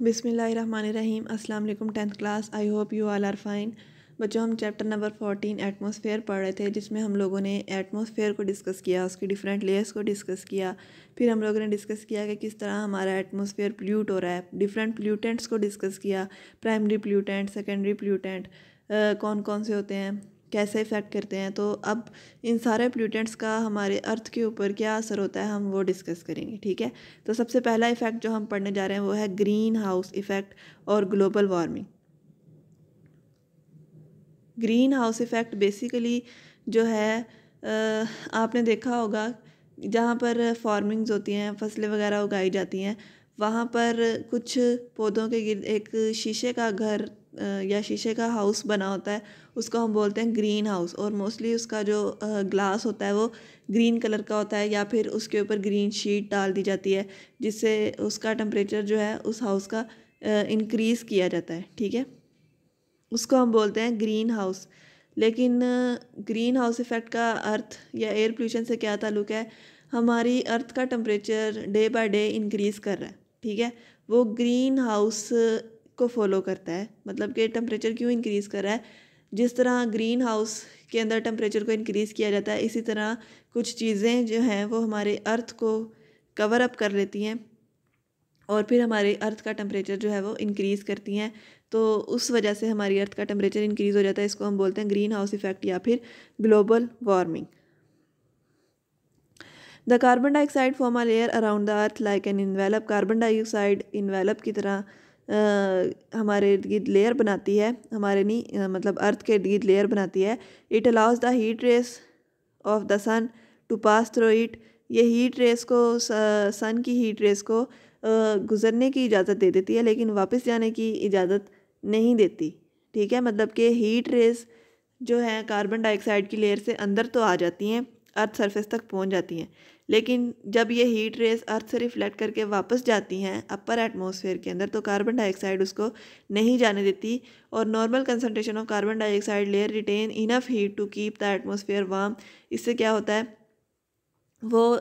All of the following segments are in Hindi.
बिस्मिल्लाहिर्रहमानिर्रहीम। अस्सलाम वालेकुम 10th class. I hope you all are fine. बच्चों, हम चैप्टर नंबर 14 एटमॉस्फेयर पढ़ रहे थे, जिसमें हम लोगों ने एटमॉस्फेयर को डिस्कस किया, उसकी डिफरेंट लेयर्स को डिस्कस किया। फिर हम लोगों ने डिस्कस किया कि किस तरह हमारा एटमॉस्फेयर पोल्यूट हो रहा है। डिफरेंट पोल्यूटेंट्स को डिस्कस किया, प्राइमरी पोल्यूटेंट, सेकेंडरी पोल्यूटेंट कौन कौन से होते हैं, कैसे इफ़ेक्ट करते हैं। तो अब इन सारे पोल्यूटेंट्स का हमारे अर्थ के ऊपर क्या असर होता है, हम वो डिस्कस करेंगे। ठीक है, तो सबसे पहला इफ़ेक्ट जो हम पढ़ने जा रहे हैं वो है ग्रीन हाउस इफ़ेक्ट और global warming. Green house effect basically जो है आपने देखा होगा जहाँ पर फार्मिंग्स होती हैं, फसलें वगैरह उगाई जाती हैं, वहाँ पर कुछ पौधों के गिर्द एक शीशे का घर या शीशे का हाउस बना होता है, उसको हम बोलते हैं ग्रीन हाउस। और मोस्टली उसका जो ग्लास होता है वो ग्रीन कलर का होता है, या फिर उसके ऊपर ग्रीन शीट डाल दी जाती है, जिससे उसका टेम्परेचर जो है उस हाउस का इंक्रीज़ किया जाता है। ठीक है, उसको हम बोलते हैं ग्रीन हाउस। लेकिन ग्रीन हाउस इफ़ेक्ट का अर्थ या एयर पोल्यूशन से क्या ताल्लुक़ है? हमारी अर्थ का temperature day by day increase कर रहा है। ठीक है, वो ग्रीन हाउस को फॉलो करता है। मतलब कि टेम्परेचर क्यों इंक्रीज़ कर रहा है? जिस तरह ग्रीन हाउस के अंदर टेम्परेचर को इंक्रीज़ किया जाता है, इसी तरह कुछ चीज़ें जो हैं वो हमारे अर्थ को कवर अप कर लेती हैं और फिर हमारे अर्थ का टेम्परेचर जो है वो इंक्रीज़ करती हैं। तो उस वजह से हमारी अर्थ का टेम्परेचर इंक्रीज़ हो जाता है। इसको हम बोलते हैं ग्रीन हाउस इफ़ेक्ट या फिर global warming. The carbon dioxide form a layer around the earth like an envelope. Carbon dioxide envelope की तरह हमारे इर्द गिर्द लेयर बनाती है, हमारे नहीं मतलब अर्थ के इर्द गिर्द लेयर बनाती है। It allows the heat rays of the sun to pass through it. ये हीट रेस को सन की हीट रेस को गुज़रने की इजाज़त दे देती है, लेकिन वापस जाने की इजाज़त नहीं देती। ठीक है, मतलब कि हीट रेस जो है कार्बन डाइऑक्साइड की लेयर से अंदर तो आ जाती हैं, अर्थ सरफेस तक पहुंच जाती हैं, लेकिन जब ये हीट रेस अर्थ से रिफ्लेक्ट करके वापस जाती हैं अपर एटमॉस्फेयर के अंदर, तो कार्बन डाइऑक्साइड उसको नहीं जाने देती। और normal concentration of carbon dioxide layer retain enough heat to keep the atmosphere warm. इससे क्या होता है, वो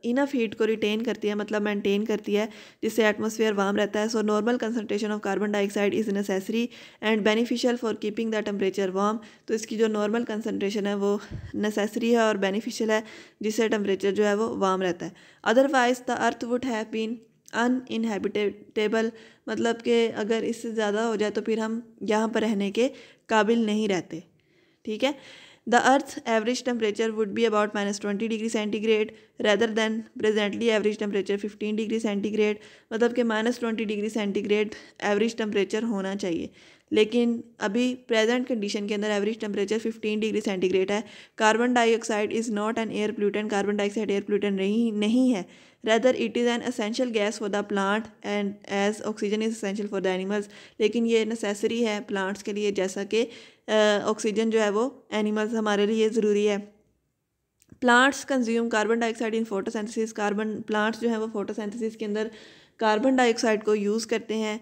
इनफ हीट को रिटेन करती है, मतलब मेंटेन करती है, जिससे एटमॉस्फेयर वार्म रहता है। So normal concentration of carbon dioxide is necessary and beneficial for keeping the temperature warm. तो इसकी जो नॉर्मल कंसंट्रेशन है वो नेसेसरी है और बेनिफिशियल है, जिससे टेम्परेचर जो है वो वार्म रहता है। Otherwise the earth would have been uninhabitable. मतलब कि अगर इससे ज़्यादा हो जाए तो फिर हम यहाँ पर रहने के काबिल नहीं रहते। ठीक है, the earth's average temperature would be about -20 degree centigrade rather than presently average temperature 15 degree centigrade. मतलब कि -20 डिग्री सेंटीग्रेड एवरेज टेम्परेचर होना चाहिए, लेकिन अभी प्रेजेंट कंडीशन के अंदर एवरेज टेम्परेचर 15 डिग्री सेंटीग्रेड है। Carbon dioxide is not an air pollutant. Carbon dioxide air pollutant नहीं है। Rather it is an essential gas for the plant and as oxygen is essential for the animals. लेकिन ये नेसेसरी है प्लांट्स के लिए, जैसा कि ऑक्सीजन जो है वो एनिमल्स हमारे लिए ज़रूरी है। Plants consume carbon dioxide in photosynthesis. Carbon plants जो है वो फोटोसिंथेसिस के अंदर कार्बन डाइऑक्साइड को यूज़ करते हैं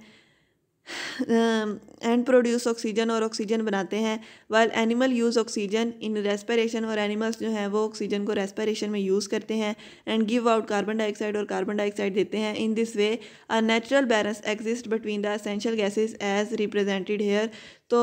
एंड प्रोड्यूस ऑक्सीजन, और ऑक्सीजन बनाते हैं। While animal use oxygen in respiration, और एनिमल्स जो हैं वो ऑक्सीजन को रेस्पिरेशन में यूज़ करते हैं। And give out carbon dioxide, और कार्बन डाइऑक्साइड देते हैं। In this way a natural balance exist between the essential gases as represented here. तो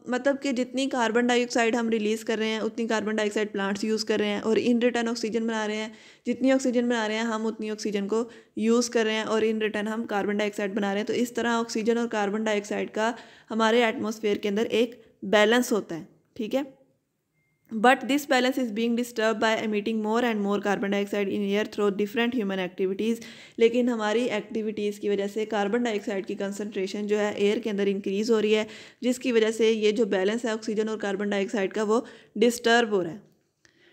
मतलब कि जितनी कार्बन डाइऑक्साइड हम रिलीज़ कर रहे हैं उतनी कार्बन डाइऑक्साइड प्लांट्स यूज़ कर रहे हैं, और इन रिटर्न ऑक्सीजन बना रहे हैं। जितनी ऑक्सीजन बना रहे हैं हम उतनी ऑक्सीजन को यूज़ कर रहे हैं, और इन रिटर्न हम कार्बन डाइऑक्साइड बना रहे हैं। तो इस तरह ऑक्सीजन और कार्बन डाइऑक्साइड का हमारे एटमॉस्फेयर के अंदर एक बैलेंस होता है। ठीक है, but this balance is being disturb by emitting more and more carbon dioxide in air through different human activities. लेकिन हमारी एक्टिविटीज़ की वजह से कार्बन डाइऑक्साइड की कंसनट्रेशन जो है एयर के अंदर इंक्रीज़ हो रही है, जिसकी वजह से ये जो बैलेंस है ऑक्सीजन और कार्बन डाइऑक्साइड का वो डिस्टर्ब हो रहा है।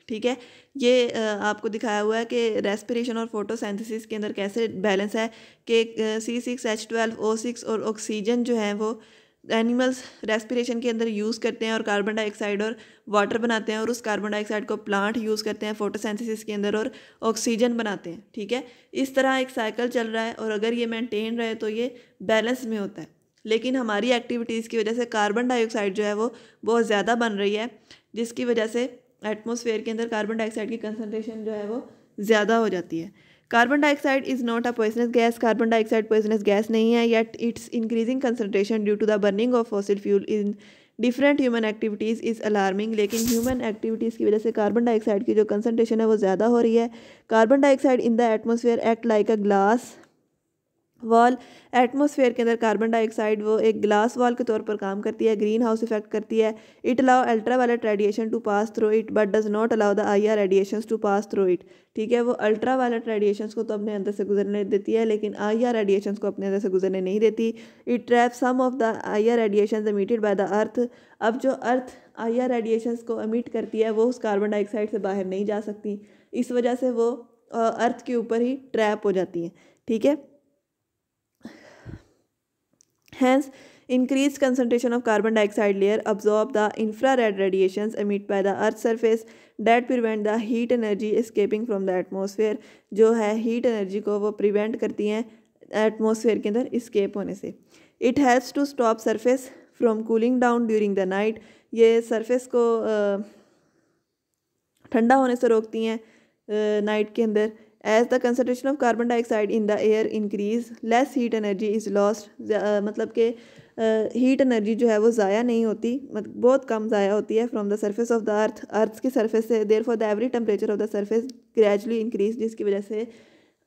ठीक है, ये आपको दिखाया हुआ है कि रेस्पिरेशन और फोटोसिंथेसिस के अंदर कैसे बैलेंस है कि C6H12O6 और ऑक्सीजन जो है वो एनिमल्स रेस्पिरेशन के अंदर यूज़ करते हैं और कार्बन डाइऑक्साइड और वाटर बनाते हैं, और उस कार्बन डाइऑक्साइड को प्लांट यूज़ करते हैं फोटोसिंथेसिस के अंदर और ऑक्सीजन बनाते हैं। ठीक है, इस तरह एक साइकिल चल रहा है, और अगर ये मेंटेन रहे तो ये बैलेंस में होता है। लेकिन हमारी एक्टिविटीज़ की वजह से कार्बन डाइऑक्साइड जो है वो बहुत ज़्यादा बन रही है, जिसकी वजह से एटमॉस्फेयर के अंदर कार्बन डाइऑक्साइड की कंसनट्रेशन जो है वो ज़्यादा हो जाती है। Carbon dioxide is not a poisonous gas, carbon dioxide poisonous gas नहीं है, yet its increasing concentration due to the burning of fossil fuel in different human activities is alarming. लेकिन ह्यूमन एक्टिविटीज़ की वजह से कार्बन डाइऑक्साइड की जो कंसनट्रेशन है वो ज़्यादा हो रही है। Carbon dioxide in the atmosphere act like a glass wall, atmosphere के अंदर कार्बन डाइऑक्साइड वो एक ग्लास वॉल के तौर पर काम करती है, ग्रीन हाउस इफेक्ट करती है। It allow ultra violet radiation to pass through it but does not allow the IR radiations to pass through it. ठीक है, वो अल्ट्रा वायलेट रेडिएशंस को तो अपने अंदर से गुजरने देती है, लेकिन IR रेडिएशंस को अपने अंदर से गुजरने नहीं देती। It trap some of the IR radiations emitted by the earth. अब जो अर्थ IR रेडिएशंस को एमिट करती है वो उस कार्बन डाइऑक्साइड से बाहर नहीं जा सकती, इस वजह से वो अर्थ के ऊपर ही ट्रैप हो जाती हैं। ठीक है, hence increased concentration of carbon dioxide layer absorb the infrared radiations emitted by the earth's surface that prevent the heat energy escaping from the atmosphere। जो है heat energy को वो prevent करती हैं atmosphere के अंदर escape होने से। it helps to stop surface from cooling down during the night। ये surface को ठंडा होने से रोकती हैं नाइट के अंदर। As the concentration of carbon dioxide in the air increase less heat energy is lost. मतलब कि हीट एनर्जी जो है वो ज़ाया नहीं होती, मतलब बहुत कम ज़ाया होती है from the surface of the earth की सरफेस से। Therefore the every temperature of the surface gradually increase, जिसकी वजह से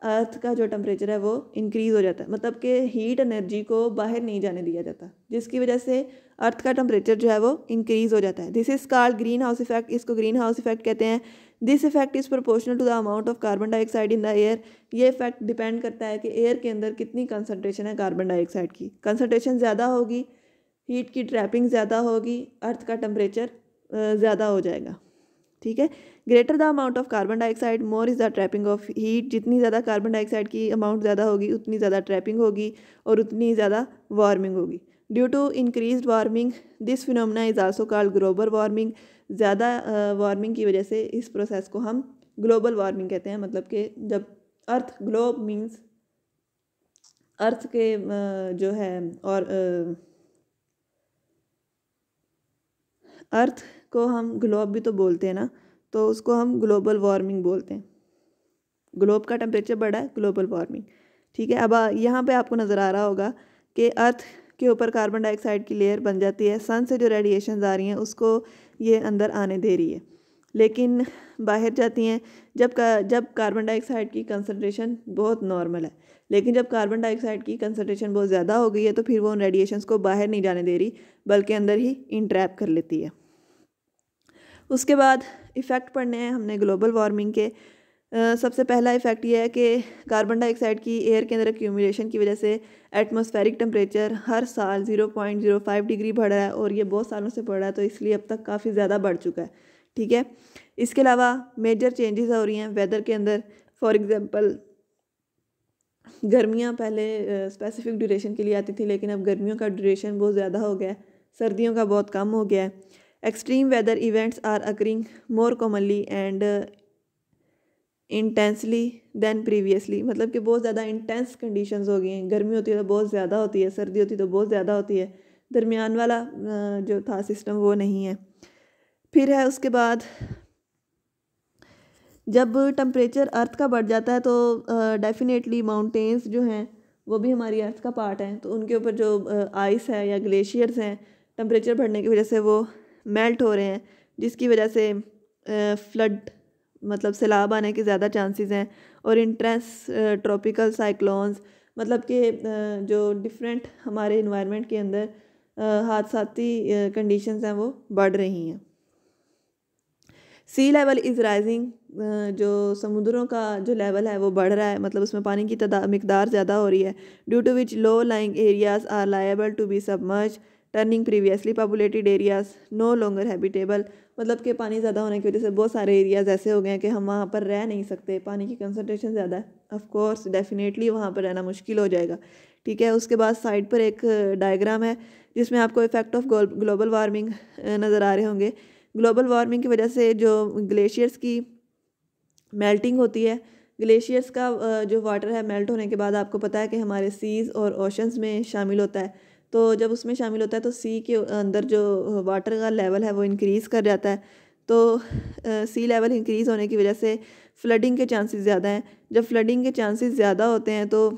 अर्थ का जो टेम्परेचर है वो इंक्रीज़ हो जाता है, मतलब कि हीट एनर्जी को बाहर नहीं जाने दिया जाता, जिसकी वजह से अर्थ का टेम्परेचर जो है वो इंक्रीज़ हो जाता है। This is called green house effect, इसको ग्रीन हाउस इफेक्ट कहते हैं। This effect is proportional to the amount of carbon dioxide in the air. ये इफेक्ट डिपेंड करता है कि एयर के अंदर कितनी कंसनट्रेशन है कार्बन डाइऑक्साइड की। कंसनट्रेशन ज़्यादा होगी, हीट की ट्रैपिंग ज़्यादा होगी, अर्थ का टेम्परेचर ज़्यादा हो जाएगा। ठीक है, greater the amount of carbon dioxide more is the trapping of heat. जितनी ज़्यादा कार्बन डाइऑक्साइड की अमाउंट ज़्यादा होगी उतनी ज़्यादा ट्रैपिंग होगी और उतनी ज़्यादा वार्मिंग होगी। Due to increase warming this phenomena is also called global warming. ज़्यादा वार्मिंग की वजह से इस प्रोसेस को हम ग्लोबल वार्मिंग कहते हैं। मतलब कि जब अर्थ ग्लोब मीन्स अर्थ के जो है और अर्थ को हम ग्लोब भी तो बोलते हैं ना, तो उसको हम ग्लोबल वार्मिंग बोलते हैं। ग्लोब का टेम्परेचर बढ़ा है, ग्लोबल वार्मिंग। ठीक है, अब यहाँ पे आपको नज़र आ रहा होगा कि अर्थ के ऊपर कार्बन डाइऑक्साइड की लेयर बन जाती है। सन से जो रेडिएशन आ रही हैं उसको ये अंदर आने दे रही है, लेकिन बाहर जाती हैं जब कार्बन डाइऑक्साइड की कंसनट्रेशन बहुत नॉर्मल है। लेकिन जब कार्बन डाइऑक्साइड की कंसनट्रेशन बहुत ज़्यादा हो गई है तो फिर वो उन रेडिएशंस को बाहर नहीं जाने दे रही, बल्कि अंदर ही इंट्रैप कर लेती है। उसके बाद इफ़ेक्ट पढ़ने हैं हमने ग्लोबल वार्मिंग के। सबसे पहला इफ़ेक्ट ये है कि कार्बन डाइऑक्साइड की एयर के अंदर एक्यूमुलेशन की वजह से एटमॉस्फेरिक टेम्परेचर हर साल 0.05 डिग्री बढ़ रहा है, और ये बहुत सालों से बढ़ रहा है, तो इसलिए अब तक काफ़ी ज़्यादा बढ़ चुका है। ठीक है, इसके अलावा मेजर चेंजेस हो रही हैं वेदर के अंदर। फॉर एग्ज़ाम्पल गर्मियाँ पहले स्पेसिफिक ड्यूरेशन के लिए आती थी, लेकिन अब गर्मियों का ड्यूरेशन बहुत ज़्यादा हो गया है, सर्दियों का बहुत कम हो गया है। Extreme weather events are occurring more commonly and intensely than previously. मतलब कि बहुत ज़्यादा इंटेंस कंडीशंस हो गई हैं। गर्मी होती है तो बहुत ज़्यादा होती है, सर्दी होती है तो बहुत ज़्यादा होती है, दरमियान वाला जो था सिस्टम वो नहीं है। फिर है उसके बाद जब टेम्परेचर अर्थ का बढ़ जाता है तो डेफिनेटली माउंटेन्स जो हैं वो भी हमारी अर्थ का पार्ट हैं, तो उनके ऊपर जो आइस है या ग्लेशियर्स हैं टेम्परेचर बढ़ने की वजह से वो मेल्ट हो रहे हैं, जिसकी वजह से फ्लड मतलब सैलाब आने के ज़्यादा चांसेस हैं। और इंटेंस ट्रॉपिकल साइक्लोन्स, मतलब कि जो डिफरेंट हमारे इन्वायरमेंट के अंदर हादसाती कंडीशंस हैं वो बढ़ रही हैं। सी लेवल इज़ राइजिंग, जो समुद्रों का जो लेवल है वो बढ़ रहा है, मतलब उसमें पानी की मिकदार ज़्यादा हो रही है। Due to which low lying areas are liable to be submerge turning previously populated areas no longer habitable. मतलब कि पानी ज़्यादा होने की वजह से बहुत सारे एरियाज़ ऐसे हो गए हैं कि हम वहाँ पर रह नहीं सकते, पानी की कंसनट्रेशन ज़्यादा है, ऑफ कोर्स डेफिनेटली वहाँ पर रहना मुश्किल हो जाएगा। ठीक है, उसके बाद साइड पर एक डायग्राम है जिसमें आपको इफेक्ट ऑफ ग्लोबल वार्मिंग नज़र आ रहे होंगे। ग्लोबल वार्मिंग की वजह से जो ग्लेशियर्स की मेल्टिंग होती है, ग्लेशियर्स का जो वाटर है मेल्ट होने के बाद आपको पता है कि हमारे सीज़ और ओशंस में शामिल होता है। तो जब उसमें शामिल होता है तो सी के अंदर जो वाटर का लेवल है वो इंक्रीज़ कर जाता है। तो सी लेवल इंक्रीज़ होने की वजह से फ्लडिंग के चांसेस ज़्यादा हैं। जब फ्लडिंग के चांसेस ज़्यादा होते हैं तो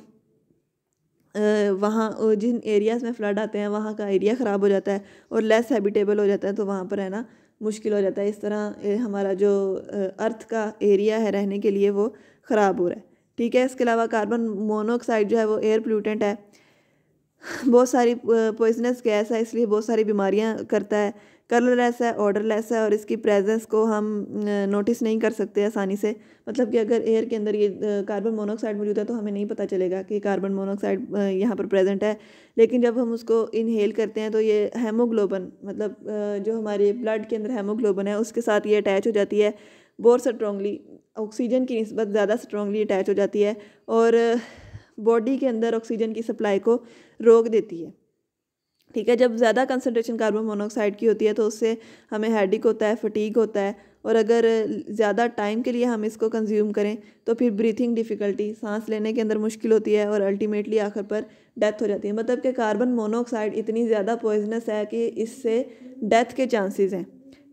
वहाँ जिन एरियाज़ में फ्लड आते हैं वहाँ का एरिया ख़राब हो जाता है और लेस हैबिटेबल हो जाता है, तो वहाँ पर रहना मुश्किल हो जाता है। इस तरह हमारा जो अर्थ का एरिया है रहने के लिए वो ख़राब हो रहा है। ठीक है, इसके अलावा कार्बन मोनोऑक्साइड जो है वो एयर पोल्यूटेंट है, बहुत सारी पॉइजनस गैस है, इसलिए बहुत सारी बीमारियां करता है। कलरलेस है, ऑर्डरलेस है और इसकी प्रेजेंस को हम नोटिस नहीं कर सकते आसानी से। मतलब कि अगर एयर के अंदर ये कार्बन मोनोऑक्साइड मौजूद है तो हमें नहीं पता चलेगा कि कार्बन मोनोऑक्साइड यहाँ पर प्रेजेंट है। लेकिन जब हम उसको इनहेल करते हैं तो ये हेमोग्लोबिन, मतलब जो हमारे ब्लड के अंदर हेमोग्लोबिन है उसके साथ ये अटैच हो जाती है, बहुत स्ट्रांगली, ऑक्सीजन की निस्बत ज़्यादा स्ट्रांगली अटैच हो जाती है और बॉडी के अंदर ऑक्सीजन की सप्लाई को रोक देती है। ठीक है, जब ज़्यादा कंसनट्रेशन कार्बन मोनोऑक्साइड की होती है तो उससे हमें हेडेक होता है, फटीग होता है, और अगर ज़्यादा टाइम के लिए हम इसको कंज्यूम करें तो फिर ब्रीथिंग डिफ़िकल्टी, सांस लेने के अंदर मुश्किल होती है और अल्टीमेटली आखिर पर डेथ हो जाती है। मतलब कि कार्बन मोनोऑक्साइड इतनी ज़्यादा पॉइजनस है कि इससे डेथ के चांसेस हैं।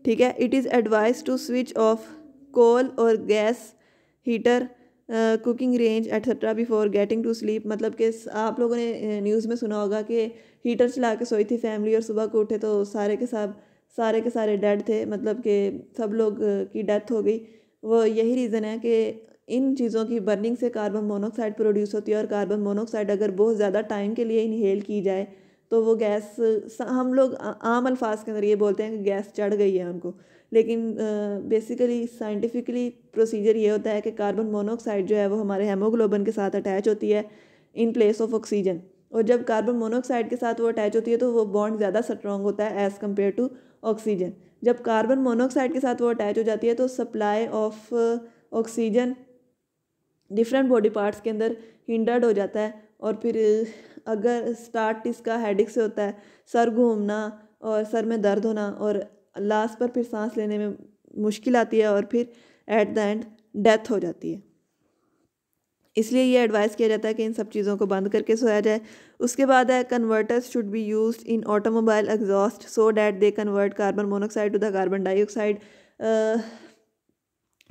ठीक है, it is advise to switch off coal और gas heater, cooking range etcetera before getting to sleep. मतलब कि आप लोगों ने न्यूज़ में सुना होगा कि हीटर चला के सोई थी फैमिली और सुबह को उठे तो सारे के सारे डेड थे, मतलब कि सब लोग की डेथ हो गई। वो यही रीज़न है कि इन चीज़ों की बर्निंग से कार्बन मोनोऑक्साइड प्रोड्यूस होती है और कार्बन मोनोऑक्साइड अगर बहुत ज़्यादा टाइम के लिए इनहेल की जाए तो वो गैस, हम लोग आम अल्फाज के अंदर ये बोलते हैं कि गैस चढ़ गई है हमको, लेकिन बेसिकली साइंटिफिकली प्रोसीजर ये होता है कि कार्बन मोनोऑक्साइड जो है वो हमारे हेमोग्लोबिन के साथ अटैच होती है इन प्लेस ऑफ ऑक्सीजन, और जब कार्बन मोनोऑक्साइड के साथ वो अटैच होती है तो वो बॉन्ड ज़्यादा स्ट्रॉन्ग होता है एज़ कम्पेयर टू ऑक्सीजन। जब कार्बन मोनोऑक्साइड के साथ वो अटैच हो जाती है तो supply of oxygen different body parts के अंदर हिंडर्ड हो जाता है, और फिर अगर स्टार्ट इसका हेडेक से होता है, सर घूमना और सर में दर्द होना, और लास्ट पर फिर सांस लेने में मुश्किल आती है और फिर एट द एंड डेथ हो जाती है। इसलिए ये एडवाइस किया जाता है कि इन सब चीज़ों को बंद करके सोया जाए। उसके बाद है converters should be used in automobile exhaust so that they convert carbon monoxide to the carbon dioxide.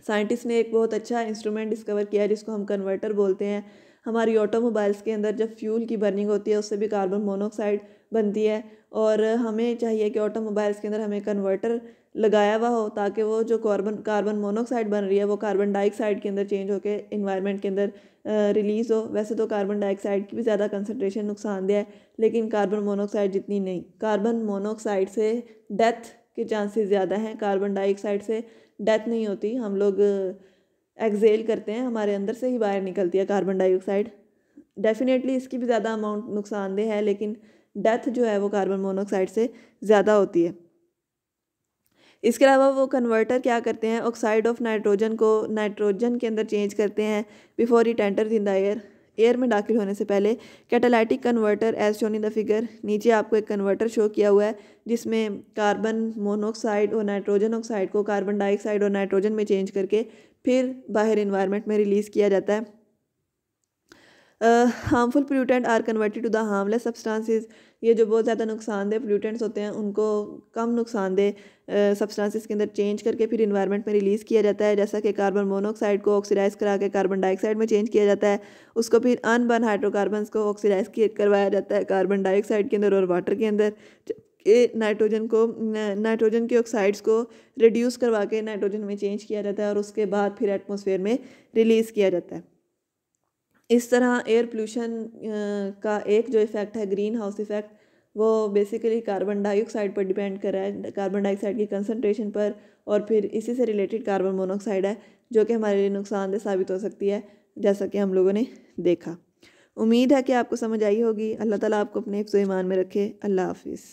Scientist ने एक बहुत अच्छा इंस्ट्रूमेंट डिस्कवर किया है जिसको हम कन्वर्टर बोलते हैं। हमारी ऑटोमोबाइल्स के अंदर जब फ्यूल की बर्निंग होती है उससे भी कार्बन मोनोऑक्साइड बनती है, और हमें चाहिए कि ऑटोमोबाइल्स के अंदर हमें कन्वर्टर लगाया हुआ हो ताकि वो जो कार्बन मोनोऑक्साइड बन रही है वो कार्बन डाइऑक्साइड के अंदर चेंज होकर इन्वायरमेंट के अंदर रिलीज़ हो। वैसे तो कार्बन डाइऑक्साइड की भी ज़्यादा कंसनट्रेशन नुकसानदेह है, लेकिन कार्बन मोनोऑक्साइड जितनी नहीं। कार्बन मोनोऑक्साइड से डेथ के चांसेस ज़्यादा हैं, कार्बन डाइऑक्साइड से डेथ नहीं होती। हम लोग एक्सेल करते हैं, हमारे अंदर से ही बाहर निकलती है कार्बन डाइऑक्साइड। डेफिनेटली इसकी भी ज़्यादा अमाउंट नुकसानदेह है, लेकिन डेथ जो है वो कार्बन मोनोऑक्साइड से ज़्यादा होती है। इसके अलावा वो कन्वर्टर क्या करते हैं, ऑक्साइड ऑफ नाइट्रोजन को नाइट्रोजन के अंदर चेंज करते हैं before it enters in the air में दाखिल होने से पहले। Catalytic converter as shown in the figure, नीचे आपको एक कन्वर्टर शो किया हुआ है जिसमें कार्बन मोनोऑक्साइड और नाइट्रोजन ऑक्साइड को कार्बन डाइऑक्साइड और नाइट्रोजन में चेंज करके फिर बाहर इन्वायरमेंट में रिलीज़ किया जाता है। Harmful pollutant are converted to the harmless substances. ये जो बहुत ज़्यादा नुकसानदेह पोल्यूटेंट्स होते हैं उनको कम नुकसानदेह सब्सटेंसेस के अंदर चेंज करके फिर इन्वायरमेंट में रिलीज़ किया जाता है। जैसा कि कार्बन मोनोऑक्साइड को ऑक्सीडाइज करा के कार्बन डाइऑक्साइड में चेंज किया जाता है, उसको फिर अनबर्न हाइड्रोकार्बन्स को ऑक्सीडाइज करवाया जाता है कार्बन डाइऑक्साइड के अंदर और वाटर के अंदर। नाइट्रोजन के ऑक्साइड्स को रिड्यूस करवा के नाइट्रोजन में चेंज किया जाता है और उसके बाद फिर एटमॉस्फेयर में रिलीज़ किया जाता है। इस तरह एयर पोल्यूशन का एक जो इफ़ेक्ट है ग्रीन हाउस इफ़ेक्ट, वो बेसिकली कार्बन डाइऑक्साइड पर डिपेंड कर रहा है, कार्बन डाइऑक्साइड की कंसनट्रेशन पर, और फिर इसी से रिलेटेड कार्बन मोनोऑक्साइड है जो कि हमारे लिए नुकसानदेह साबित हो सकती है, जैसा कि हम लोगों ने देखा। उम्मीद है कि आपको समझ आई होगी। अल्लाह ताला आपको अपने हिफ्ज़-ओ-ईमान में रखे। अल्लाह हाफिज़।